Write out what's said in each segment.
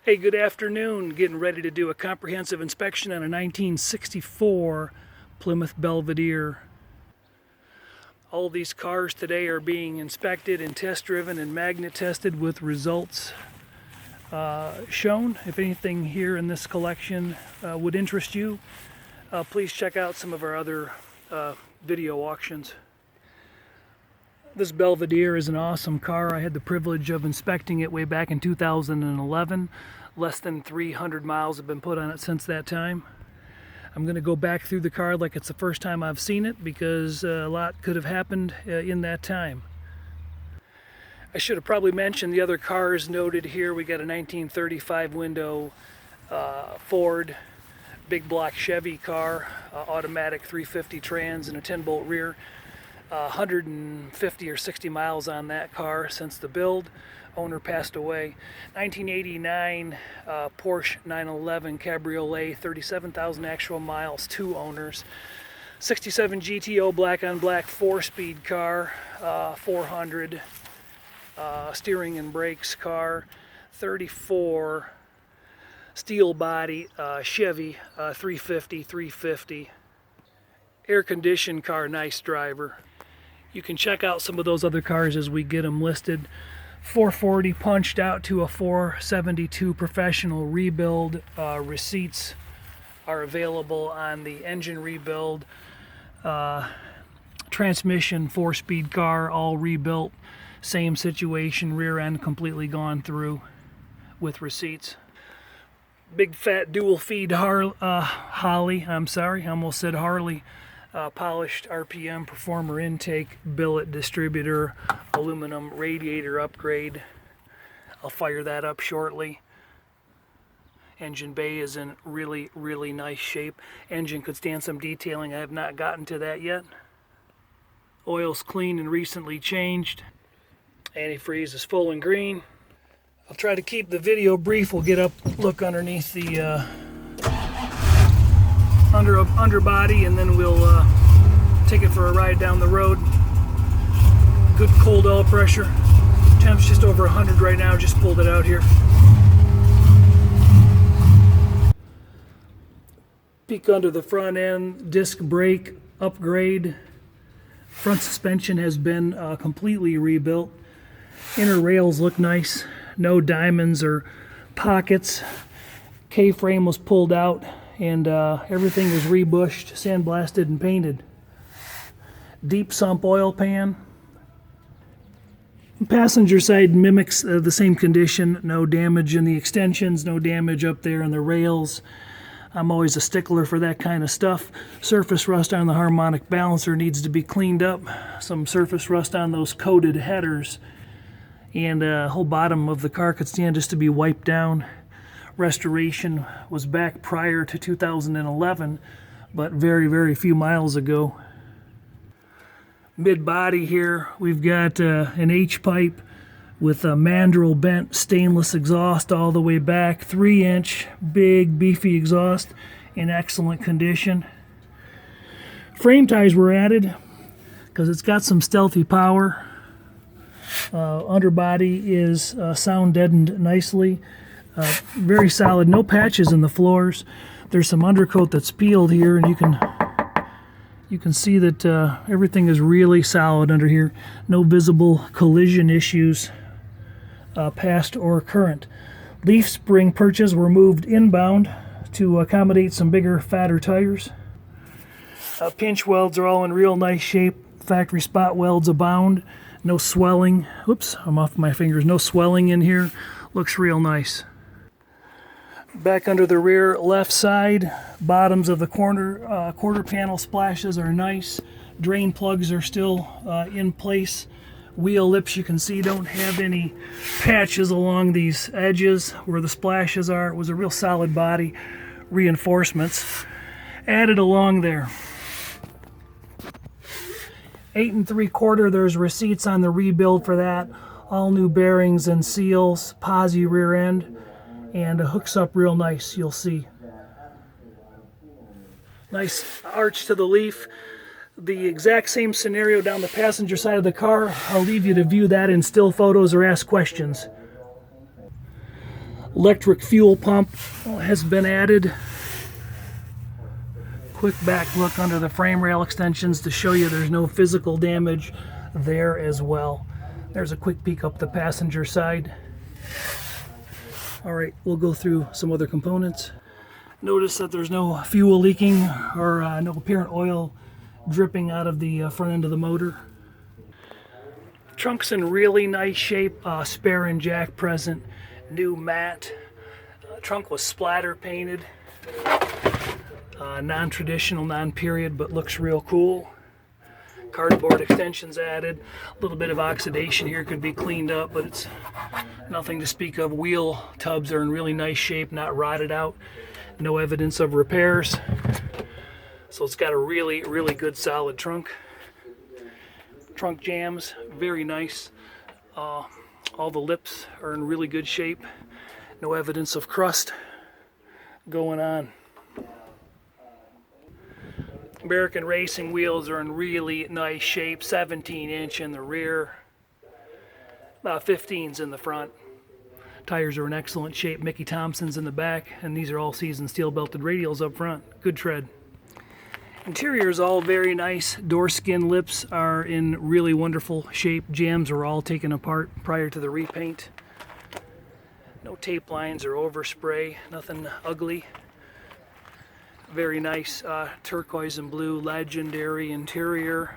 Hey, good afternoon. Getting ready to do a comprehensive inspection on a 1964 Plymouth Belvedere. All of these cars today are being inspected and test driven and magnet tested with results shown. If anything here in this collection would interest you, please check out some of our other video auctions. This Belvedere is an awesome car. I had the privilege of inspecting it way back in 2011. Less than 300 miles have been put on it since that time. I'm going to go back through the car like it's the first time I've seen it because a lot could have happened in that time. I should have probably mentioned the other cars noted here. We got a 1935 window Ford, big block Chevy car, automatic 350 trans and a 10-bolt rear. 150 or 60 miles on that car since the build. Owner passed away. 1989 Porsche 911 Cabriolet, 37,000 actual miles, 2 owners. 67 GTO black on black 4-speed car, 400 steering and brakes car. 34 steel body Chevy 350. Air-conditioned car, nice driver. You can check out some of those other cars as we get them listed. 440 punched out to a 472 professional rebuild. Receipts are available on the engine rebuild. Transmission 4-speed car, all rebuilt. Same situation, rear end completely gone through with receipts. Big fat dual feed Harley, I almost said Harley. Polished RPM performer intake, billet distributor, aluminum radiator upgrade. I'll fire that up shortly. Engine bay is in really nice shape. Engine could stand some detailing. I have not gotten to that yet. Oil's clean and recently changed. Antifreeze is full and green. I'll try to keep the video brief. We'll get up, look underneath the underbody, and then we'll take it for a ride down the road. Good cold oil pressure. Temp's just over 100 right now. Just pulled it out here. Peek under the front end. Disc brake upgrade. Front suspension has been completely rebuilt. Inner rails look nice. No diamonds or pockets. K-frame was pulled out. And everything was rebushed, sandblasted, and painted. Deep sump oil pan. Passenger side mimics the same condition. No damage in the extensions, no damage up there in the rails. I'm always a stickler for that kind of stuff. Surface rust on the harmonic balancer needs to be cleaned up. Some surface rust on those coated headers. And the whole bottom of the car could stand just to be wiped down. Restoration was back prior to 2011, but very few miles ago. Mid-body here, we've got an H-pipe with a mandrel bent stainless exhaust all the way back. 3-inch, big, beefy exhaust in excellent condition. Frame ties were added because it's got some stealthy power. Underbody is sound deadened nicely. Very solid, no patches in the floors. There's some undercoat that's peeled here, and you can see that everything is really solid under here. No visible collision issues, past or current. Leaf spring perches were moved inbound to accommodate some bigger, fatter tires. Pinch welds are all in real nice shape. Factory spot welds abound. No swelling. Oops, I'm off my fingers. No swelling in here. Looks real nice. Back under the rear left side, bottoms of the quarter panel splashes are nice. Drain plugs are still in place. Wheel lips, you can see, don't have any patches along these edges where the splashes are. It was a real solid body. Reinforcements added along there. 8 3/4, there's receipts on the rebuild for that. All new bearings and seals, posi rear end. And it hooks up real nice, you'll see. Nice arch to the leaf. The exact same scenario down the passenger side of the car. I'll leave you to view that in still photos or ask questions. Electric fuel pump has been added. Quick back look under the frame rail extensions to show you there's no physical damage there as well. There's a quick peek up the passenger side. All right, we'll go through some other components. Notice that there's no fuel leaking or no apparent oil dripping out of the front end of the motor. Trunk's in really nice shape, spare and jack present, new mat. Trunk was splatter painted, non-traditional, non-period, but looks real cool. Cardboard extensions added. A little bit of oxidation here, could be cleaned up, but it's nothing to speak of. Wheel tubs are in really nice shape, not rotted out. No evidence of repairs. So it's got a really, really good solid trunk. Trunk jams, very nice. All the lips are in really good shape. No evidence of crust going on. American racing wheels are in really nice shape, 17-inch in the rear, about 15s in the front. Tires are in excellent shape, Mickey Thompson's in the back, and these are all season steel belted radials up front. Good tread. Interior is all very nice. Door skin lips are in really wonderful shape. Jams are all taken apart prior to the repaint. No tape lines or overspray, nothing ugly. Very nice turquoise and blue legendary interior.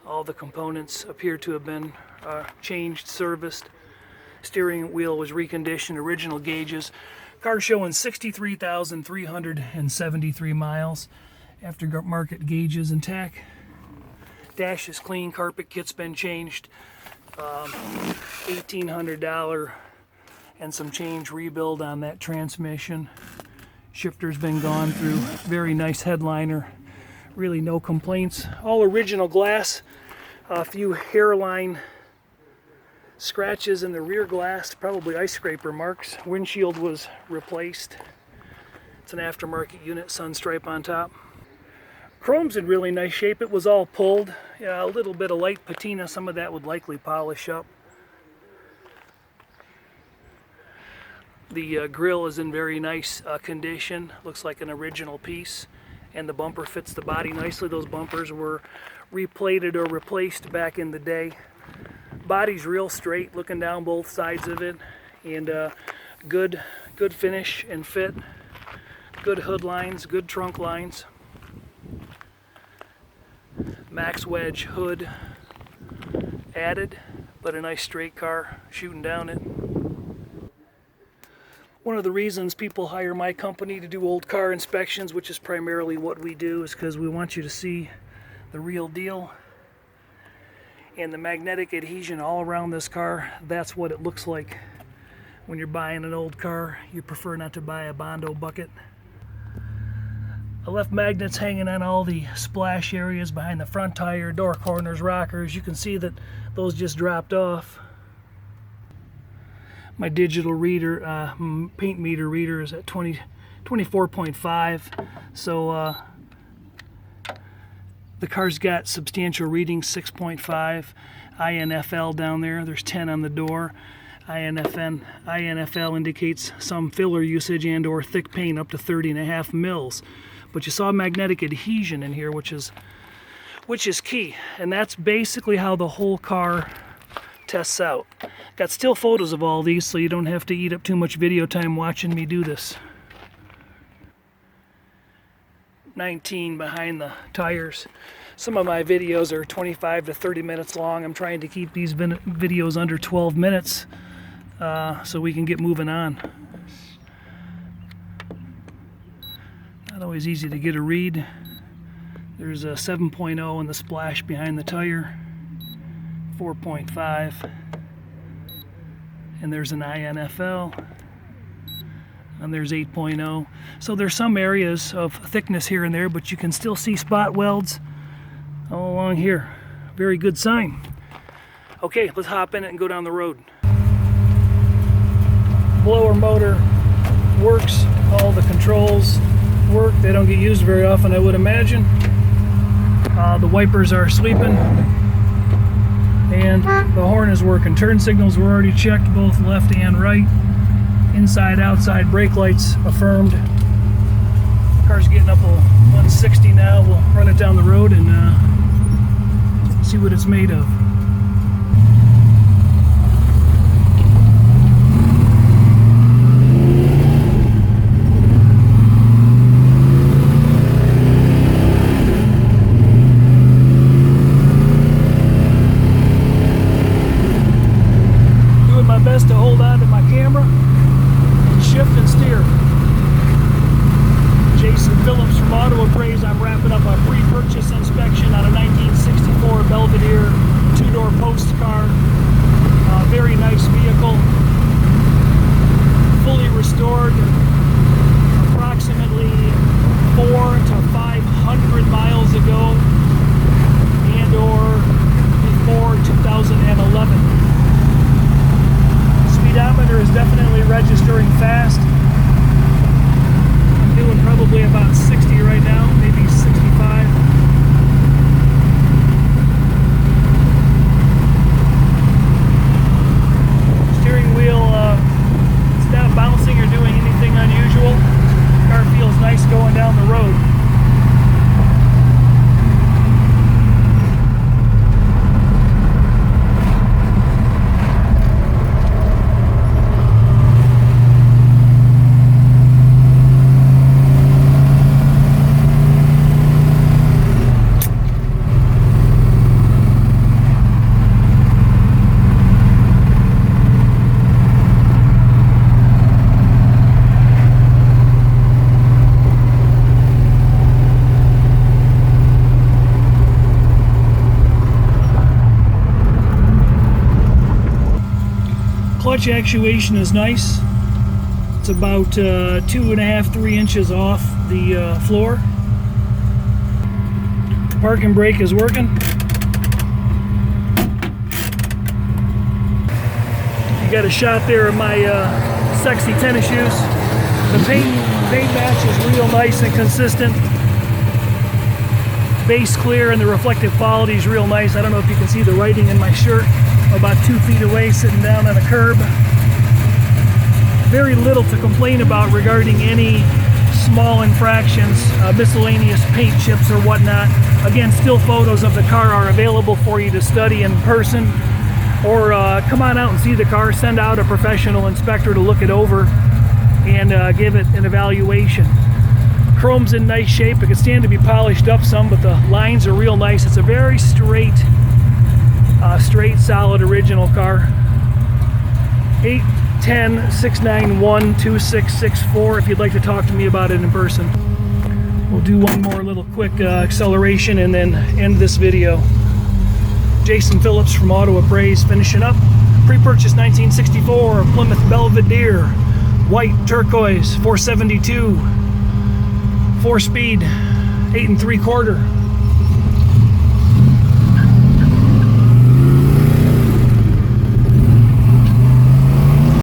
All the components appear to have been changed, serviced. Steering wheel was reconditioned, original gauges. Car showing 63,373 miles. Aftermarket gauges intact. Dash is clean, carpet kit's been changed. $1,800 and some change rebuild on that transmission. Shifter's been gone through. Very nice headliner. Really no complaints. All original glass. A few hairline scratches in the rear glass, probably ice scraper marks. Windshield was replaced. It's an aftermarket unit, sun stripe on top. Chrome's in really nice shape. It was all pulled. A little bit of light patina. Some of that would likely polish up. The grill is in very nice condition. Looks like an original piece. And the bumper fits the body nicely. Those bumpers were replated or replaced back in the day. Body's real straight, looking down both sides of it. And good finish and fit. Good hood lines, good trunk lines. Max wedge hood added, but a nice straight car shooting down it. One of the reasons people hire my company to do old car inspections, which is primarily what we do, is because we want you to see the real deal. And the magnetic adhesion all around this car, that's what it looks like when you're buying an old car. You prefer not to buy a Bondo bucket. I left magnets hanging on all the splash areas behind the front tire, door corners, rockers. You can see that those just dropped off. My digital reader, paint meter reader is at 24.5, so the car's got substantial readings, 6.5. INFL down there, there's 10 on the door. INFL indicates some filler usage and or thick paint up to 30.5 mils. But you saw magnetic adhesion in here, which is key, and that's basically how the whole car tests out. Got still photos of all these, so you don't have to eat up too much video time watching me do this. 19 behind the tires. Some of my videos are 25 to 30 minutes long. I'm trying to keep these videos under 12 minutes so we can get moving on. Not always easy to get a read. There's a 7.0 in the splash behind the tire. 4.5, and there's an INFL, and there's 8.0. So there's some areas of thickness here and there, but you can still see spot welds all along here. Very good sign. Okay, let's hop in it and go down the road. Blower motor works. All the controls work. They don't get used very often, I would imagine. The wipers are sweeping. And the horn is working. Turn signals were already checked, both left and right. inside, outside, brake lights affirmed. Car's getting up to 160 now. We'll run it down the road and see what it's made of. Doing my best to hold on to my camera and shift and steer. Jason Phillips from Appraise. I'm wrapping up a pre-purchase inspection on a 1964 Belvedere two-door post car. Very nice vehicle, fully restored, approximately 400 to 500 miles ago, and or before 2011. Speedometer is definitely registering fast. Doing probably about 60 right now, maybe 65. Steering wheel, it's not bouncing or doing anything unusual. Car feels nice going down the road. Clutch actuation is nice. It's about 2.5–3 inches off the floor. Parking brake is working. You got a shot there of my sexy tennis shoes. The paint match is real nice and consistent. Base clear and the reflective quality is real nice. I don't know if you can see the writing in my shirt. About 2 feet away, sitting down on a curb. Very little to complain about regarding any small infractions, miscellaneous paint chips or whatnot. Again, still photos of the car are available for you to study in person, or come on out and see the car. Send out a professional inspector to look it over and give it an evaluation. Chrome's in nice shape. It could stand to be polished up some, but the lines are real nice. It's a very straight, solid original car. 810-691-2664 if you'd like to talk to me about it in person. We'll do one more little quick acceleration and then end this video. Jason Phillips from Appraise finishing up. Pre-purchase 1964 Plymouth Belvedere, white turquoise, 472, 4-speed, 8 3/4.